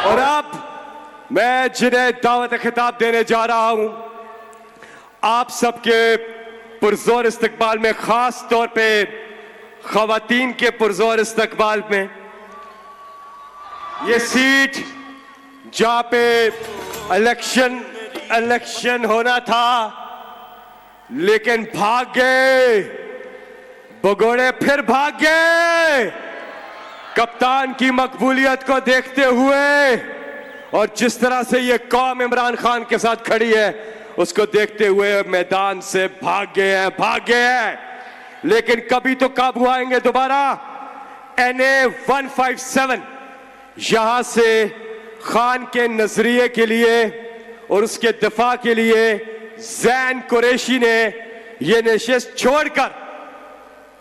और अब मैं जिन्हें दावत खिताब देने जा रहा हूं, आप सबके पुरजोर इस्तकबाल में, खास तौर पे खवातीन के पुरजोर इस्तकबाल में, ये सीट जहां पे इलेक्शन होना था लेकिन भाग गए भगोड़े, फिर भाग गए कप्तान की मकबूलियत को देखते हुए और जिस तरह से ये कौम इमरान खान के साथ खड़ी है उसको देखते हुए मैदान से भाग गए हैं। लेकिन कभी तो काबू आएंगे दोबारा। NA 157 यहां से खान के नजरिए के लिए और उसके दिफा के लिए जैन कुरैशी ने यह नशिस्त छोड़कर,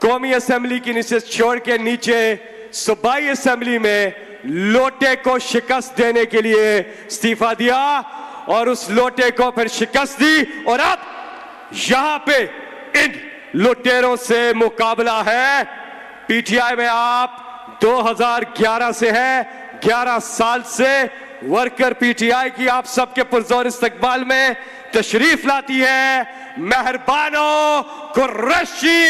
कौमी असेंबली की नशिस्त छोड़ के नीचे सूबाई असेंबली में लोटे को शिकस्त देने के लिए इस्तीफा दिया और उस लोटे को फिर शिकस्त दी। और अब यहां पे इन लुटेरों से मुकाबला है। PTI में आप 2011 से है, 11 साल से वर्कर PTI की आप सबके पुरजोर इस्तकबाल में तशरीफ लाती है मेहरबानो कुरैशी।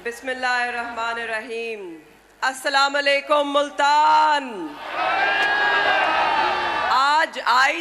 बिस्मिल्लाहिर्रहमानिर्रहीम। अस्सलाम वालेकुम मुल्तान। आज आई